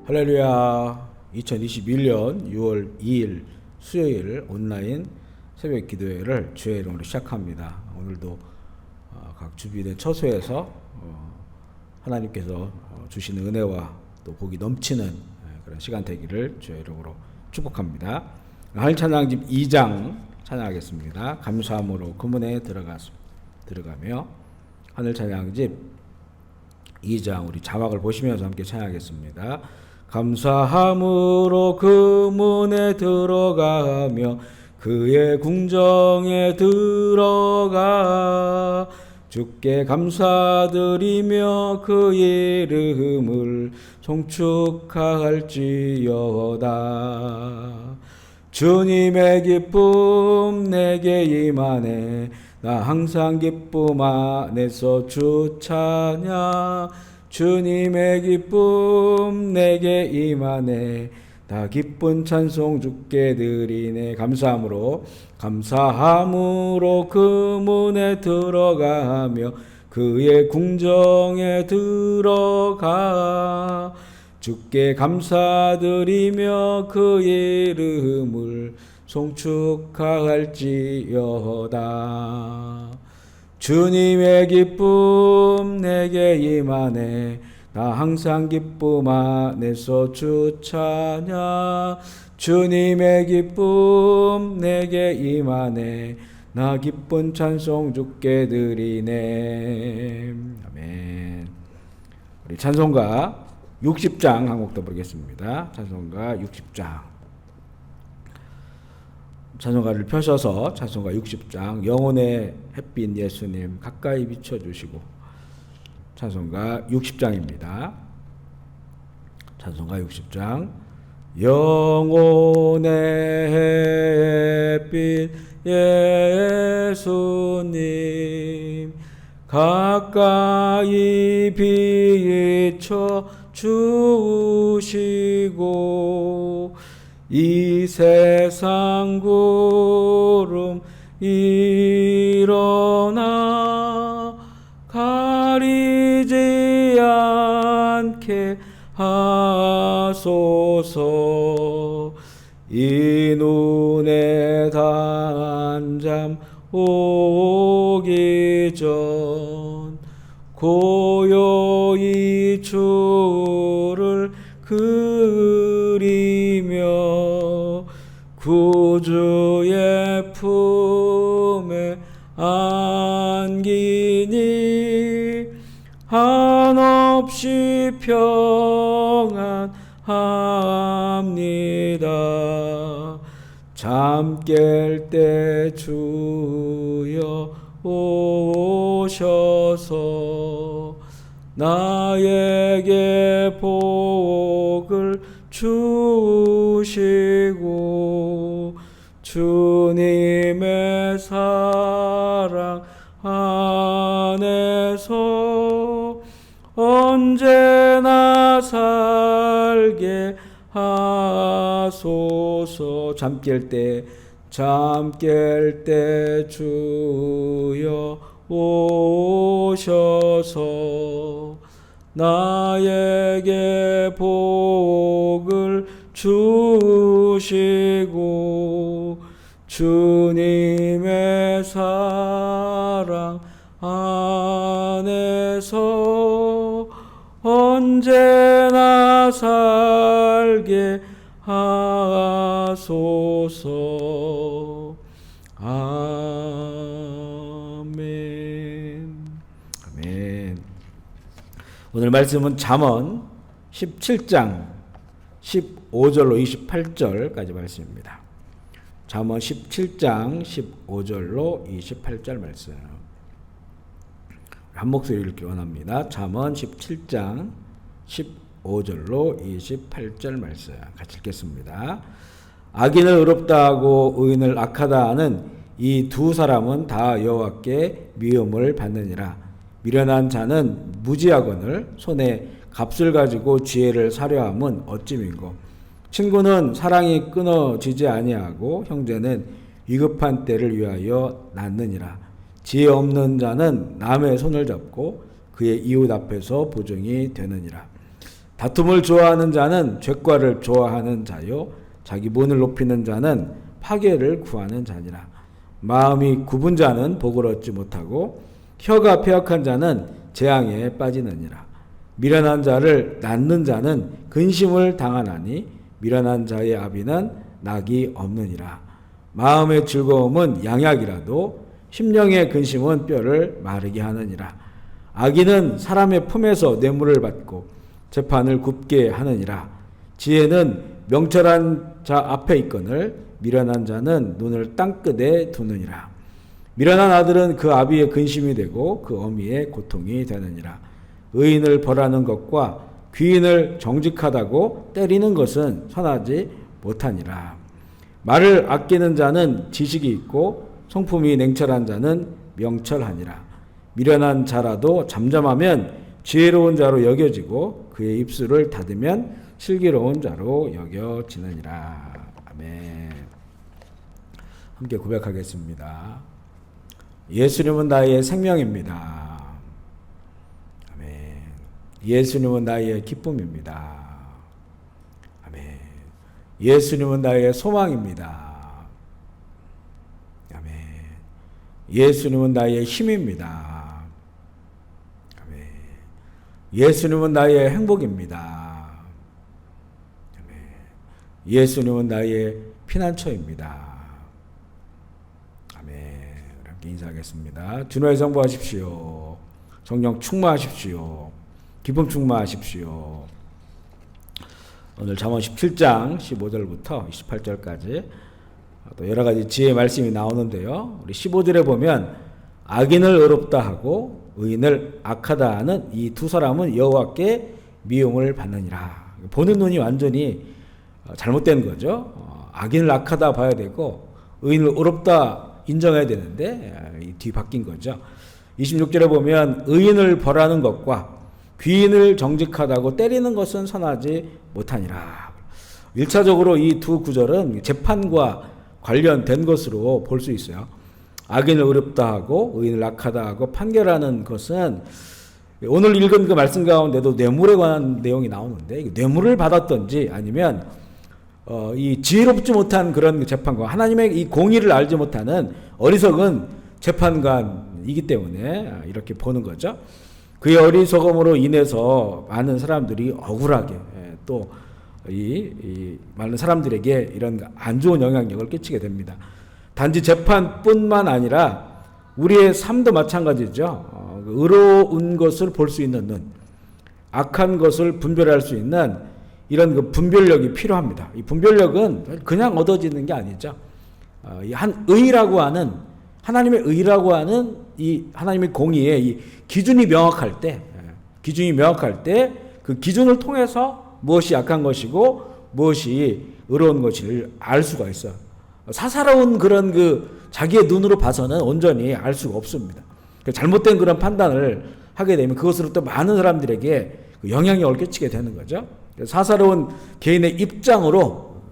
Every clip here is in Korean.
할렐루야. 2021년 6월 2일 수요일 온라인 새벽 기도회를 주의 이름으로 시작합니다. 오늘도 각 주비된 처소에서 하나님께서 주시는 은혜와 또 복이 넘치는 그런 시간 되기를 주의 이름으로 축복합니다. 하늘 찬양집 2장 찬양하겠습니다. 감사함으로 그문에 들어가며 하늘 찬양집 2장 우리 자막을 보시면서 함께 찬양하겠습니다. 감사함으로 그 문에 들어가며 그의 궁정에 들어가 주께 감사드리며 그 이름을 송축할지어다. 주님의 기쁨 내게 임하네. 나 항상 기쁨 안에서 주 찬양. 주님의 기쁨 내게 임하네. 나 기쁜 찬송 주께 드리네. 감사함으로 그 문에 들어가며 그의 궁정에 들어가 주께 감사드리며 그 이름을 송축할지어다. 주님의 기쁨 내게 임하네. 나 항상 기쁨 안에서 주 찬양. 주님의 기쁨 내게 임하네. 나 기쁜 찬송 주께 드리네. 아멘. 우리 찬송가 60장 한 곡 더 부르겠습니다. 찬송가 60장. 찬송가를 펴셔서 찬송가 60장 영혼의 햇빛 예수님 가까이 비춰주시고 찬송가 60장입니다. 찬송가 60장 영혼의 햇빛 예수님 가까이 비춰 주시고 이 세상 구름 일어나 가리지 않게 하소서. 이 눈에 당한 잠 오기 전 고요히 주를 그리며 구주의 품에 안기니 한없이 평안합니다. 잠 깰 때 주여 오셔서 나에게 복을 주시고 주님의 사랑 안에서 언제나 살게 하소서. 잠 깰 때 주여 오셔서 나에게 복을 주시고 주님의 사랑 안에서 언제나 살게 하소서. 아멘. 아멘. 오늘 말씀은 잠언 17장 15절로 28절까지 말씀입니다. 잠언 17장 15절로 28절 말씀. 한 목소리 읽기 원합니다. 잠언 17장 15절로 28절 말씀 같이 읽겠습니다. 악인을 의롭다 하고 의인을 악하다 하는 이 두 사람은 다 여호와께 미움을 받느니라. 미련한 자는 무지하거늘 손에 값을 가지고 지혜를 사려함은 어찌민고. 친구는 사랑이 끊어지지 아니하고 형제는 위급한 때를 위하여 낳느니라. 지혜 없는 자는 남의 손을 잡고 그의 이웃 앞에서 보증이 되느니라. 다툼을 좋아하는 자는 죄과를 좋아하는 자요 자기 본을 높이는 자는 파괴를 구하는 자니라. 마음이 굽은 자는 복을 얻지 못하고 혀가 패역한 자는 재앙에 빠지느니라. 미련한 자를 낳는 자는 근심을 당하나니 미련한 자의 아비는 낙이 없느니라. 마음의 즐거움은 양약이라도 심령의 근심은 뼈를 마르게 하느니라. 악인은 사람의 품에서 뇌물을 받고 재판을 굽게 하느니라. 지혜는 명철한 자 앞에 있거늘 미련한 자는 눈을 땅끝에 두느니라. 미련한 아들은 그 아비의 근심이 되고 그 어미의 고통이 되느니라. 의인을 벌하는 것과 귀인을 정직하다고 때리는 것은 선하지 못하니라. 말을 아끼는 자는 지식이 있고 성품이 냉철한 자는 명철하니라. 미련한 자라도 잠잠하면 지혜로운 자로 여겨지고 그의 입술을 닫으면 슬기로운 자로 여겨지느니라. 아멘. 함께 고백하겠습니다. 예수님은 나의 생명입니다. 아멘. 예수님은 나의 기쁨입니다. 아멘. 예수님은 나의 소망입니다. 아멘. 예수님은 나의 힘입니다. 아멘. 예수님은 나의 행복입니다. 아멘. 예수님은 나의 피난처입니다. 함께 인사하겠습니다. 주님의 성부하십시오. 성령 충만하십시오. 기쁨 충만하십시오. 오늘 잠언 17장 15절부터 28절까지 또 여러 가지 지혜의 말씀이 나오는데요. 우리 15절에 보면 악인을 의롭다 하고 의인을 악하다 하는 이 두 사람은 여호와께 미움을 받느니라. 보는 눈이 완전히 잘못된 거죠. 악인을 악하다 봐야 되고 의인을 의롭다 인정해야 되는데 뒤 바뀐 거죠. 26절에 보면 의인을 벌하는 것과 귀인을 정직하다고 때리는 것은 선하지 못하니라. 1차적으로 이 두 구절은 재판과 관련된 것으로 볼 수 있어요. 악인을 의롭다 하고 의인을 악하다 하고 판결하는 것은 오늘 읽은 그 말씀 가운데도 뇌물에 관한 내용이 나오는데 뇌물을 받았던지 아니면 이 지혜롭지 못한 그런 재판관, 하나님의 이 공의를 알지 못하는 어리석은 재판관이기 때문에 이렇게 보는 거죠. 그의 어리석음으로 인해서 많은 사람들이 억울하게 또 이 많은 사람들에게 이런 안 좋은 영향력을 끼치게 됩니다. 단지 재판뿐만 아니라 우리의 삶도 마찬가지죠. 의로운 것을 볼 수 있는 눈, 악한 것을 분별할 수 있는 이런 그 분별력이 필요합니다. 이 분별력은 그냥 얻어지는 게 아니죠. 한 의라고 하는 하나님의 의라고 하는 이 하나님의 공의의 이 기준이 명확할 때, 그 기준을 통해서 무엇이 악한 것이고 무엇이 의로운 것을 알 수가 있어요. 사사로운 그런 그 자기의 눈으로 봐서는 온전히 알 수가 없습니다. 잘못된 그런 판단을 하게 되면 그것으로부터 많은 사람들에게 영향력을 끼치게 되는 거죠. 사사로운 개인의 입장으로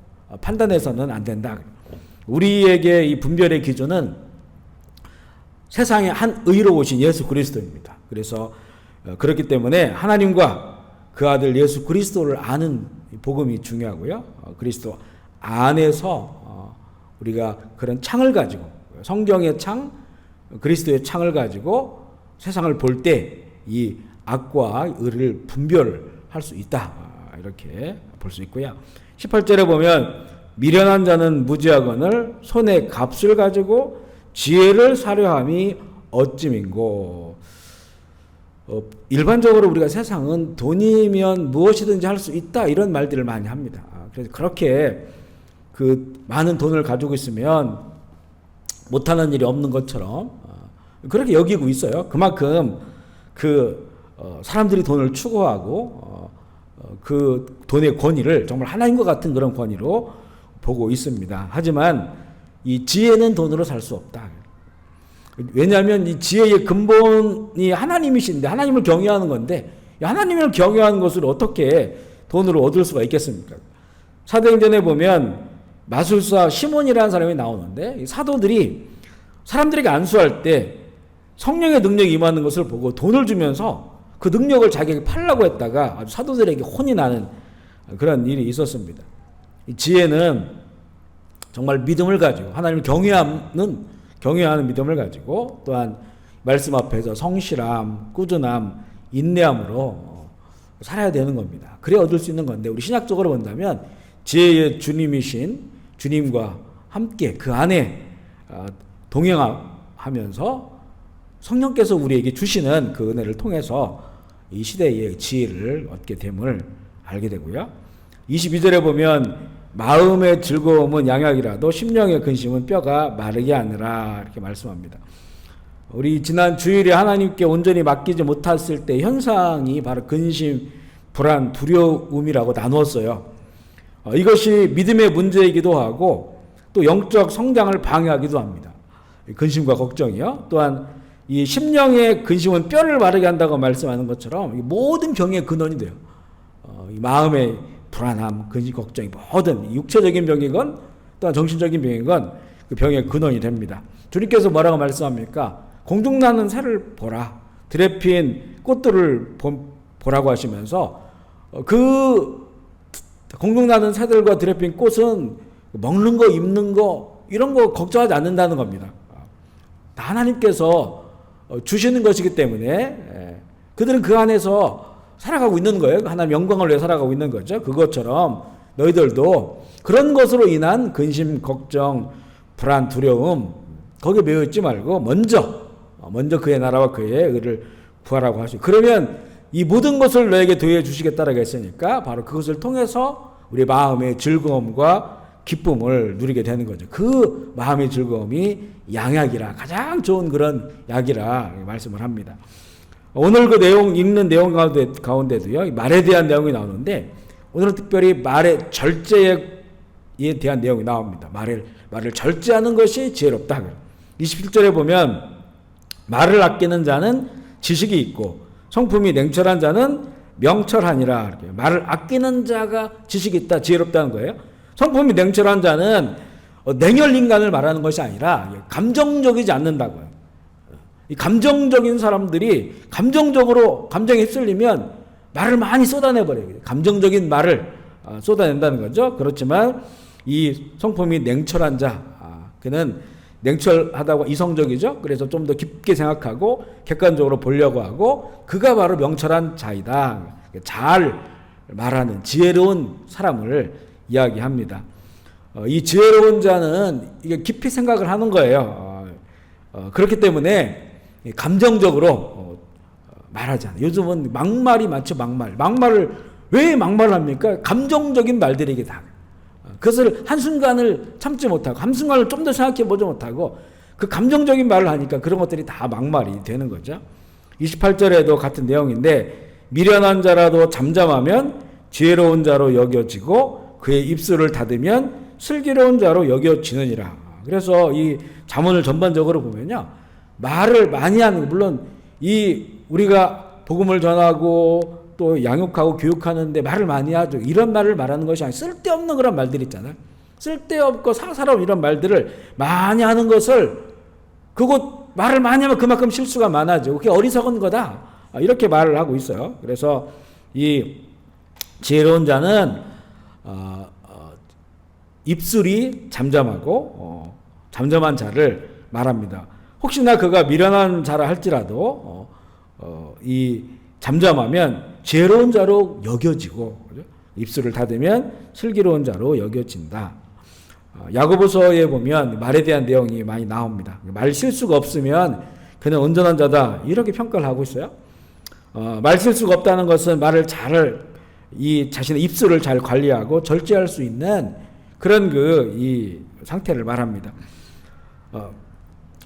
판단해서는 안 된다. 우리에게 이 분별의 기준은 세상의 한 의로우신 예수 그리스도입니다. 그래서 그렇기 때문에 하나님과 그 아들 예수 그리스도를 아는 복음이 중요하고요. 그리스도 안에서 우리가 그런 창을 가지고 성경의 창, 그리스도의 창을 가지고 세상을 볼 때 이 악과 의를 분별할 수 있다. 이렇게 볼 수 있고요. 18절에 보면 미련한 자는 무지하거늘 손에 값을 가지고 지혜를 사려함이 어찌민고. 일반적으로 우리가 세상은 돈이면 무엇이든지 할 수 있다 이런 말들을 많이 합니다. 그래서 그렇게 그 많은 돈을 가지고 있으면 못하는 일이 없는 것처럼 그렇게 여기고 있어요. 그만큼 사람들이 돈을 추구하고 그 돈의 권위를 정말 하나님과 같은 그런 권위로 보고 있습니다. 하지만 이 지혜는 돈으로 살 수 없다. 왜냐하면 이 지혜의 근본이 하나님이신데 하나님을 경외하는 건데 하나님을 경외하는 것을 어떻게 돈으로 얻을 수가 있겠습니까? 사도행전에 보면 마술사 시몬이라는 사람이 나오는데 사도들이 사람들에게 안수할 때 성령의 능력이 임하는 것을 보고 돈을 주면서 그 능력을 자기에게 팔려고 했다가 아주 사도들에게 혼이 나는 그런 일이 있었습니다. 이 지혜는 정말 믿음을 가지고 하나님을 경외하는 믿음을 가지고 또한 말씀 앞에서 성실함, 꾸준함, 인내함으로 살아야 되는 겁니다. 그래 얻을 수 있는 건데 우리 신약적으로 본다면 지혜의 주님이신 주님과 함께 그 안에 동행하면서 성령께서 우리에게 주시는 그 은혜를 통해서 이 시대의 지혜를 얻게 됨을 알게 되고요. 22절에 보면 마음의 즐거움은 양약이라도 심령의 근심은 뼈가 마르게 하느라 이렇게 말씀합니다. 우리 지난 주일에 하나님께 온전히 맡기지 못했을 때 현상이 바로 근심, 불안, 두려움이라고 나누었어요. 이것이 믿음의 문제이기도 하고 또 영적 성장을 방해하기도 합니다. 근심과 걱정이요. 또한 이 심령의 근심은 뼈를 마르게 한다고 말씀하는 것처럼 모든 병의 근원이 돼요. 이 마음의 불안함, 근심, 걱정이 모든 육체적인 병이건 또한 정신적인 병이건 그 병의 근원이 됩니다. 주님께서 뭐라고 말씀합니까? 공중나는 새를 보라. 들에 핀 꽃들을 보라고 하시면서 그 공중나는 새들과 들에 핀 꽃은 먹는 거, 입는 거 이런 거 걱정하지 않는다는 겁니다. 다 하나님께서 주시는 것이기 때문에 그들은 그 안에서 살아가고 있는 거예요. 하나님 영광을 위해 살아가고 있는 거죠. 그것처럼 너희들도 그런 것으로 인한 근심, 걱정, 불안, 두려움 거기에 매여 있지 말고 먼저 그의 나라와 그의 의를 구하라고 하시고 그러면 이 모든 것을 너에게 더해 주시겠다라고 했으니까 바로 그것을 통해서 우리 마음의 즐거움과 기쁨을 누리게 되는 거죠. 그 마음의 즐거움이 양약이라 가장 좋은 그런 약이라 말씀을 합니다. 오늘 그 읽는 내용 가운데도요, 말에 대한 내용이 나오는데 오늘은 특별히 말의 절제에 대한 내용이 나옵니다. 말을 절제하는 것이 지혜롭다. 27절에 보면 말을 아끼는 자는 지식이 있고 성품이 냉철한 자는 명철하니라. 이렇게 말을 아끼는 자가 지식이 있다, 지혜롭다는 거예요. 성품이 냉철한 자는 냉혈인간을 말하는 것이 아니라 감정적이지 않는다고요. 이 감정적인 사람들이 감정에 휩쓸리면 말을 많이 쏟아내버려요. 감정적인 말을 쏟아낸다는 거죠. 그렇지만 이 성품이 냉철한 자, 그는 냉철하다고 이성적이죠. 그래서 좀 더 깊게 생각하고 객관적으로 보려고 하고 그가 바로 명철한 자이다. 잘 말하는 지혜로운 사람을 이야기합니다. 이 지혜로운 자는 이게 깊이 생각을 하는 거예요. 그렇기 때문에 감정적으로 말하지 않아요. 요즘은 막말이 많죠. 막말을 왜 막말을 합니까? 감정적인 말들에게 다. 그것을 한순간을 참지 못하고 한순간을 좀 더 생각해 보지 못하고 그 감정적인 말을 하니까 그런 것들이 다 막말이 되는 거죠. 28절에도 같은 내용인데 미련한 자라도 잠잠하면 지혜로운 자로 여겨지고 그의 입술을 닫으면 슬기로운 자로 여겨지느니라. 그래서 이 잠언을 전반적으로 보면요. 말을 많이 하는, 물론 우리가 복음을 전하고 또 양육하고 교육하는데 말을 많이 하죠. 이런 말을 말하는 것이 아니라 쓸데없는 그런 말들 있잖아요. 쓸데없고 사사로운 이런 말들을 많이 하는 것을 말을 많이 하면 그만큼 실수가 많아지고 그게 어리석은 거다. 이렇게 말을 하고 있어요. 그래서 이 지혜로운 자는 입술이 잠잠하고 잠잠한 자를 말합니다. 혹시나 그가 미련한 자라 할지라도 이 잠잠하면 지혜로운 자로 여겨지고 그죠? 입술을 닫으면 슬기로운 자로 여겨진다. 야고보서에 보면 말에 대한 내용이 많이 나옵니다. 말 실수가 없으면 그는 온전한 자다 이렇게 평가를 하고 있어요. 말 실수가 없다는 것은 말을 자신의 입술을 잘 관리하고 절제할 수 있는 그런 이 상태를 말합니다.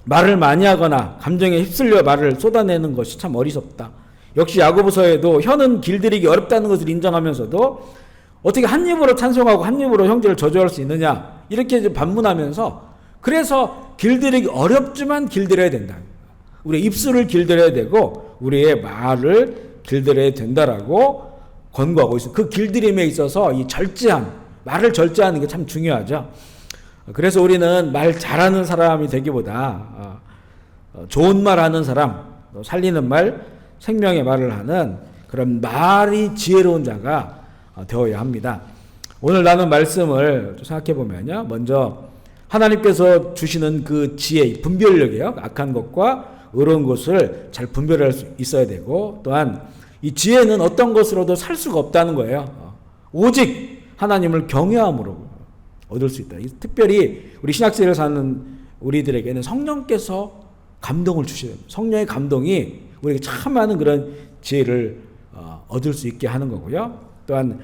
말을 많이 하거나 감정에 휩쓸려 말을 쏟아내는 것이 참 어리석다. 역시 야고보서에도 혀는 길들이기 어렵다는 것을 인정하면서도 어떻게 한 입으로 찬송하고 한 입으로 형제를 저주할 수 있느냐 이렇게 반문하면서 그래서 길들이기 어렵지만 길들여야 된다. 우리의 입술을 길들여야 되고 우리의 말을 길들여야 된다라고 권고하고 있어요. 그 길들임에 있어서 이 말을 절제하는 게 참 중요하죠. 그래서 우리는 말 잘하는 사람이 되기보다 좋은 말 하는 사람, 살리는 말, 생명의 말을 하는 그런 말이 지혜로운 자가 되어야 합니다. 오늘 나눈 말씀을 생각해 보면요. 먼저 하나님께서 주시는 그 지혜, 분별력이요. 악한 것과 의로운 것을 잘 분별할 수 있어야 되고, 또한 이 지혜는 어떤 것으로도 살 수가 없다는 거예요. 오직 하나님을 경외함으로 얻을 수 있다. 특별히 우리 신약세계를 사는 우리들에게는 성령께서 감동을 주셔요. 성령의 감동이 우리에게 참 많은 그런 지혜를 얻을 수 있게 하는 거고요. 또한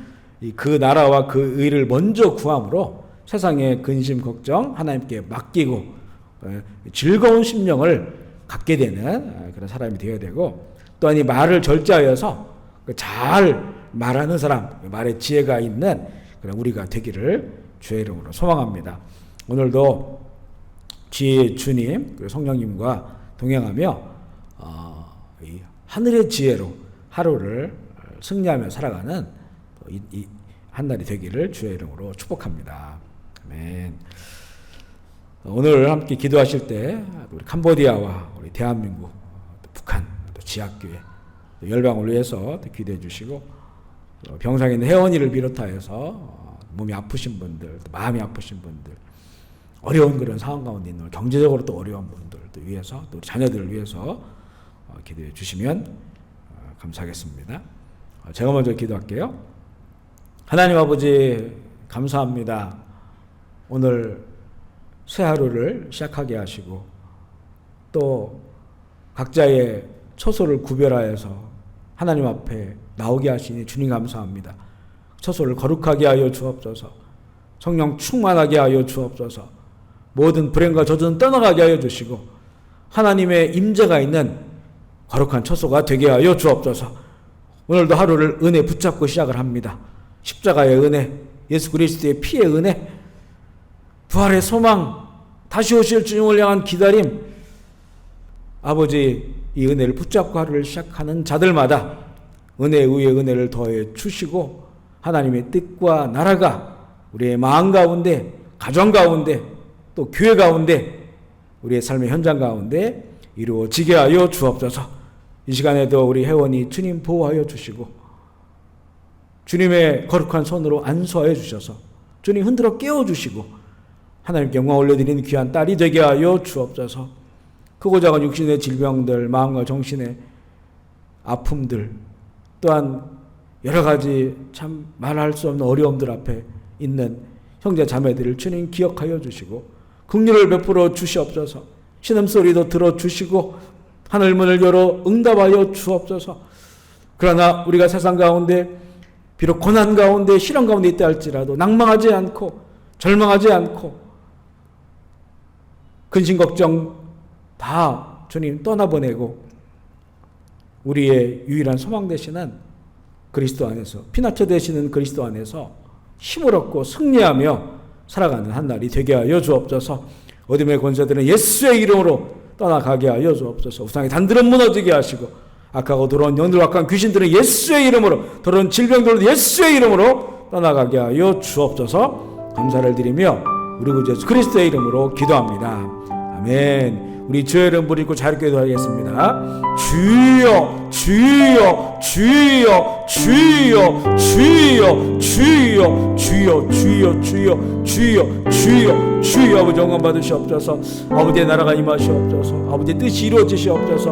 그 나라와 그 의를 먼저 구함으로 세상의 근심 걱정 하나님께 맡기고 즐거운 심령을 갖게 되는 그런 사람이 되어야 되고, 또한 이 말을 절제하여서 잘 말하는 사람, 말에 지혜가 있는 그런 우리가 되기를 주의 이름으로 소망합니다. 오늘도 지혜의 주님 그리고 성령님과 동행하며 이 하늘의 지혜로 하루를 승리하며 살아가는 이 한 날이 되기를 주의 이름으로 축복합니다. 아멘. 오늘 함께 기도하실 때 우리 캄보디아와 우리 대한민국, 또 북한, 또 지하교회, 또 열방을 위해서 기도해 주시고, 병상에 있는 혜원이를 비롯하여서 몸이 아프신 분들, 또 마음이 아프신 분들, 어려운 그런 상황 가운데 있는 경제적으로 또 어려운 분들도 위해서, 또 우리 자녀들을 위해서 기도해 주시면 감사하겠습니다. 제가 먼저 기도할게요. 하나님 아버지 감사합니다. 오늘 새 하루를 시작하게 하시고, 또 각자의 처소를 구별하여서 하나님 앞에 나오게 하시니 주님 감사합니다. 처소를 거룩하게 하여 주옵소서. 성령 충만하게 하여 주옵소서. 모든 불행과 저주는 떠나가게 하여 주시고 하나님의 임재가 있는 거룩한 처소가 되게 하여 주옵소서. 오늘도 하루를 은혜 붙잡고 시작을 합니다. 십자가의 은혜, 예수 그리스도의 피의 은혜, 부활의 소망, 다시 오실 주님을 향한 기다림, 아버지 이 은혜를 붙잡고 하루를 시작하는 자들마다 은혜 위에 은혜를 더해 주시고 하나님의 뜻과 나라가 우리의 마음 가운데, 가정 가운데, 또 교회 가운데, 우리의 삶의 현장 가운데 이루어지게 하여 주옵소서. 이 시간에도 우리 회원이 주님 보호하여 주시고 주님의 거룩한 손으로 안수하여 주셔서 주님 흔들어 깨워주시고 하나님께 영광 올려드리는 귀한 딸이 되게 하여 주옵소서. 크고 작은 육신의 질병들, 마음과 정신의 아픔들, 또한 여러 가지 참 말할 수 없는 어려움들 앞에 있는 형제 자매들을 주님 기억하여 주시고 긍휼을 베풀어 주시옵소서. 신음소리도 들어주시고 하늘문을 열어 응답하여 주옵소서. 그러나 우리가 세상 가운데 비록 고난 가운데 시련 가운데 있다 할지라도 낭망하지 않고 절망하지 않고 근심 걱정 다 주님 떠나보내고 우리의 유일한 소망 되시는 그리스도 안에서, 피난처 되시는 그리스도 안에서 힘을 얻고 승리하며 살아가는 한 날이 되게 하여 주옵소서. 어둠의 권세들은 예수의 이름으로 떠나가게 하여 주옵소서. 우상의 단들은 무너지게 하시고 악하고 더러운 영들, 악한 귀신들은 예수의 이름으로, 더러운 질병들은 예수의 이름으로 떠나가게 하여 주옵소서. 감사를 드리며 우리 구주 예수 그리스도의 이름으로 기도합니다. 아멘. 우리 주의 이름 부르고 자유롭게 기도하겠습니다. 주여 주여 주여 주여 주여 주여 주여 주여 주여 주여 주여 주여. 아버지 영광 받으시옵소서. 아버지의 나라가 임하시옵소서. 아버지의 뜻이 이루어지시옵소서.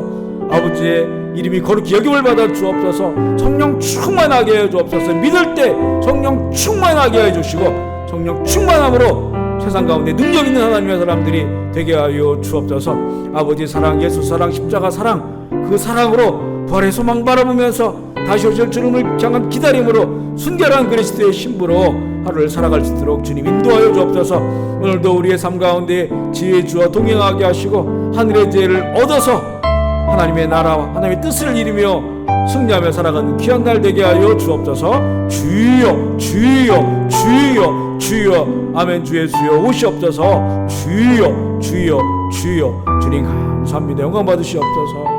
아버지의 이름이 거룩히 여김을 받아 주옵소서. 성령 충만하게 해 주옵소서. 믿을 때 성령 충만하게 해 주시고 성령 충만함으로 세상 가운데 능력 있는 하나님의 사람들이 되게 하여 주옵소서. 아버지 사랑, 예수 사랑, 십자가 사랑, 그 사랑으로 부활의 소망 바라보면서 다시 오실 주님을 향한 기다림으로 순결한 그리스도의 신부로 하루를 살아갈 수 있도록 주님 인도하여 주옵소서. 오늘도 우리의 삶 가운데 지혜의 주와 동행하게 하시고 하늘의 지혜를 얻어서 하나님의 나라와 하나님의 뜻을 이루며 승리하며 살아가는 귀한 날 되게 하여 주옵소서. 주여 주여 주여 주여. 아멘. 주 예수여 오시옵소서. 주여 주여 주여. 주님 감사합니다. 영광 받으시옵소서.